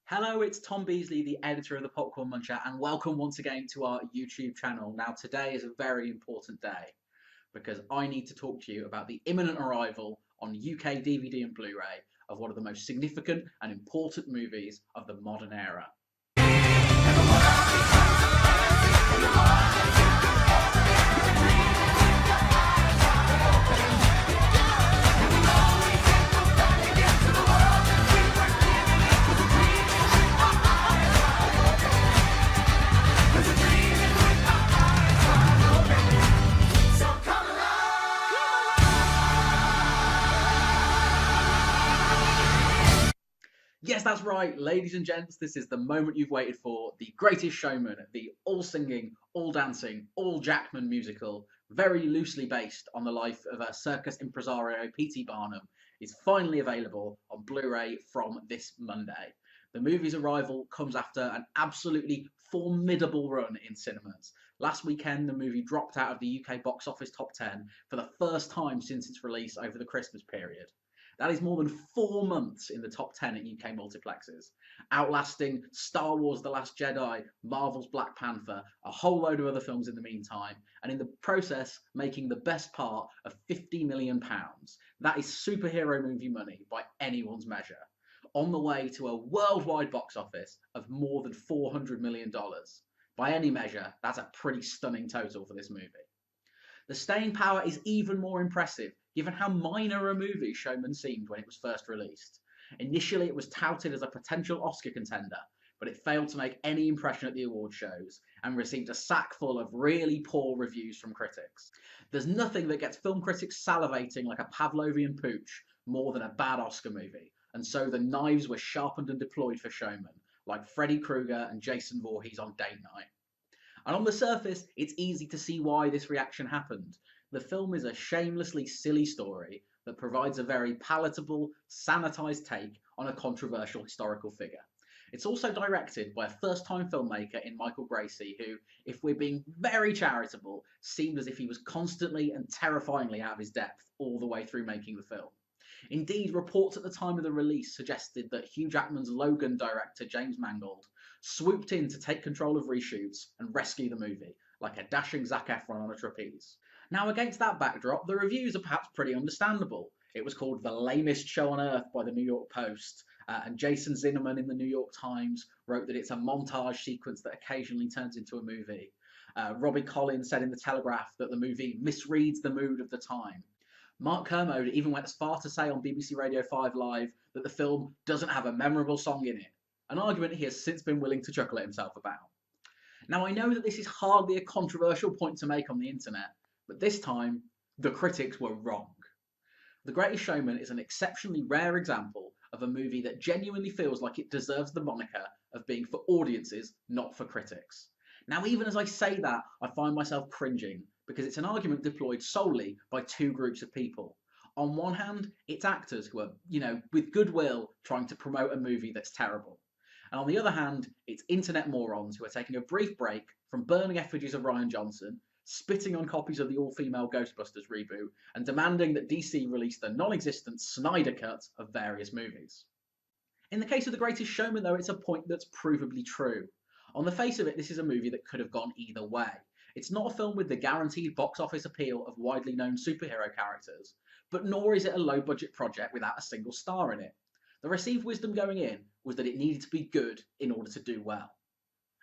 Hello, it's Tom Beasley, the editor of the Popcorn Muncher, and welcome once again to our YouTube channel. Now, today is a very important day because I need to talk to you about the imminent arrival on UK DVD and Blu-ray of one of the most significant and important movies of the modern era. Yes, that's right, ladies and gents, this is the moment you've waited for. The Greatest Showman, the all-singing, all-dancing, all-Jackman musical, very loosely based on the life of a circus impresario, P.T. Barnum, is finally available on Blu-ray from this Monday. The movie's arrival comes after an absolutely formidable run in cinemas. Last weekend, the movie dropped out of the UK box office top 10 for the first time since its release over the Christmas period. That is more than 4 months in the top 10 at UK multiplexes, outlasting Star Wars The Last Jedi, Marvel's Black Panther, a whole load of other films in the meantime, and in the process making the best part of £50 million. That is superhero movie money by anyone's measure, on the way to a worldwide box office of more than $400 million. By any measure, that's a pretty stunning total for this movie. The staying power is even more impressive given how minor a movie Showman seemed when it was first released. Initially, it was touted as a potential Oscar contender, but it failed to make any impression at the award shows and received a sack full of really poor reviews from critics. There's nothing that gets film critics salivating like a Pavlovian pooch more than a bad Oscar movie, and so the knives were sharpened and deployed for Showman, like Freddy Krueger and Jason Voorhees on Date Night. And on the surface, it's easy to see why this reaction happened. The film is a shamelessly silly story that provides a very palatable, sanitised take on a controversial historical figure. It's also directed by a first-time filmmaker in Michael Gracie who, if we're being very charitable, seemed as if he was constantly and terrifyingly out of his depth all the way through making the film. Indeed, reports at the time of the release suggested that Hugh Jackman's Logan director James Mangold swooped in to take control of reshoots and rescue the movie, like a dashing Zac Efron on a trapeze. Now, against that backdrop, the reviews are perhaps pretty understandable. It was called the lamest show on earth by the New York Post, and Jason Zinnerman in the New York Times wrote that it's a montage sequence that occasionally turns into a movie. Robbie Collins said in The Telegraph that the movie misreads the mood of the time. Mark Kermode even went as far to say on BBC Radio 5 Live that the film doesn't have a memorable song in it, an argument he has since been willing to chuckle at himself about. Now, I know that this is hardly a controversial point to make on the internet, but this time, the critics were wrong. The Greatest Showman is an exceptionally rare example of a movie that genuinely feels like it deserves the moniker of being for audiences, not for critics. Now, even as I say that, I find myself cringing, because it's an argument deployed solely by two groups of people. On one hand, it's actors who are, with goodwill, trying to promote a movie that's terrible. And on the other hand, it's internet morons who are taking a brief break from burning effigies of Rian Johnson, spitting on copies of the all-female Ghostbusters reboot, and demanding that DC release the non-existent Snyder Cut of various movies. In the case of The Greatest Showman, though, it's a point that's provably true. On the face of it, this is a movie that could have gone either way. It's not a film with the guaranteed box office appeal of widely known superhero characters, but nor is it a low-budget project without a single star in it. The received wisdom going in was that it needed to be good in order to do well.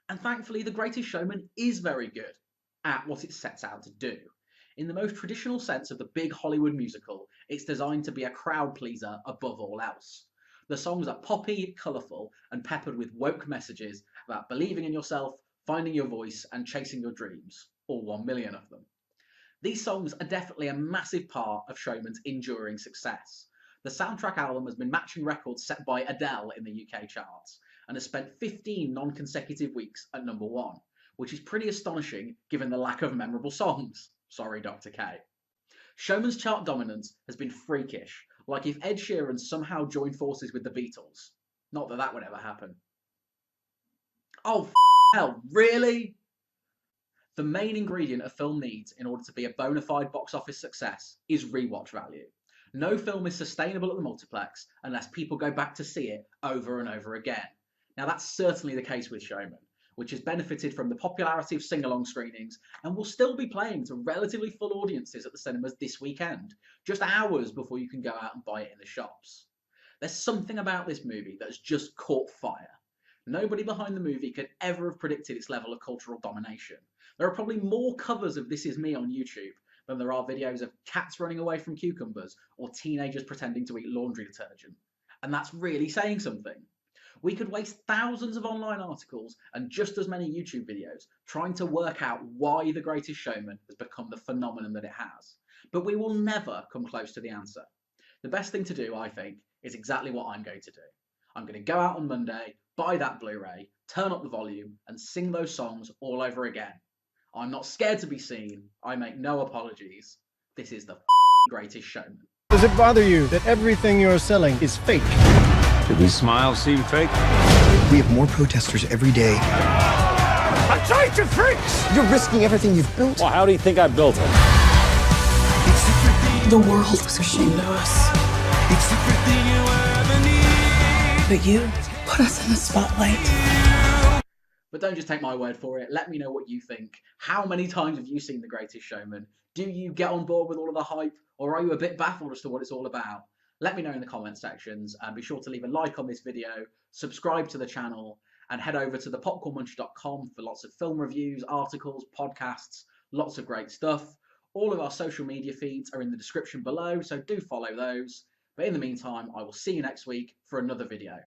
And thankfully, The Greatest Showman is very good at what it sets out to do. In the most traditional sense of the big Hollywood musical, it's designed to be a crowd pleaser above all else. The songs are poppy, colourful, and peppered with woke messages about believing in yourself, finding your voice, and chasing your dreams, all 1 million of them. These songs are definitely a massive part of Showman's enduring success. The soundtrack album has been matching records set by Adele in the UK charts, and has spent 15 non-consecutive weeks at number 1, which is pretty astonishing given the lack of memorable songs. Sorry, Dr. K. Showman's chart dominance has been freakish, like if Ed Sheeran somehow joined forces with the Beatles. Not that that would ever happen. Oh, hell, really? The main ingredient a film needs in order to be a bona fide box office success is rewatch value. No film is sustainable at the multiplex unless people go back to see it over and over again. Now that's certainly the case with Showman, which has benefited from the popularity of sing-along screenings and will still be playing to relatively full audiences at the cinemas this weekend, just hours before you can go out and buy it in the shops. There's something about this movie that has just caught fire. Nobody behind the movie could ever have predicted its level of cultural domination. There are probably more covers of This Is Me on YouTube than there are videos of cats running away from cucumbers or teenagers pretending to eat laundry detergent. And that's really saying something. We could waste thousands of online articles and just as many YouTube videos trying to work out why The Greatest Showman has become the phenomenon that it has. But we will never come close to the answer. The best thing to do, I think, is exactly what I'm going to do. I'm going to go out on Monday, buy that Blu-ray, turn up the volume, and sing those songs all over again. I'm not scared to be seen. I make no apologies. This is the Greatest Showman. Does it bother you that everything you're selling is fake? Do these smiles seem fake? We have more protesters every day. A bunch of freaks! You're risking everything you've built. Well, how do you think I built it? The world was ashamed of us. But you put us in the spotlight. But don't just take my word for it. Let me know what you think. How many times have you seen The Greatest Showman? Do you get on board with all of the hype, or are you a bit baffled as to what it's all about? Let me know in the comment sections, and be sure to leave a like on this video, subscribe to the channel, and head over to thepopcornmunch.com for lots of film reviews, articles, podcasts, lots of great stuff. All of our social media feeds are in the description below, so do follow those. But in the meantime, I will see you next week for another video.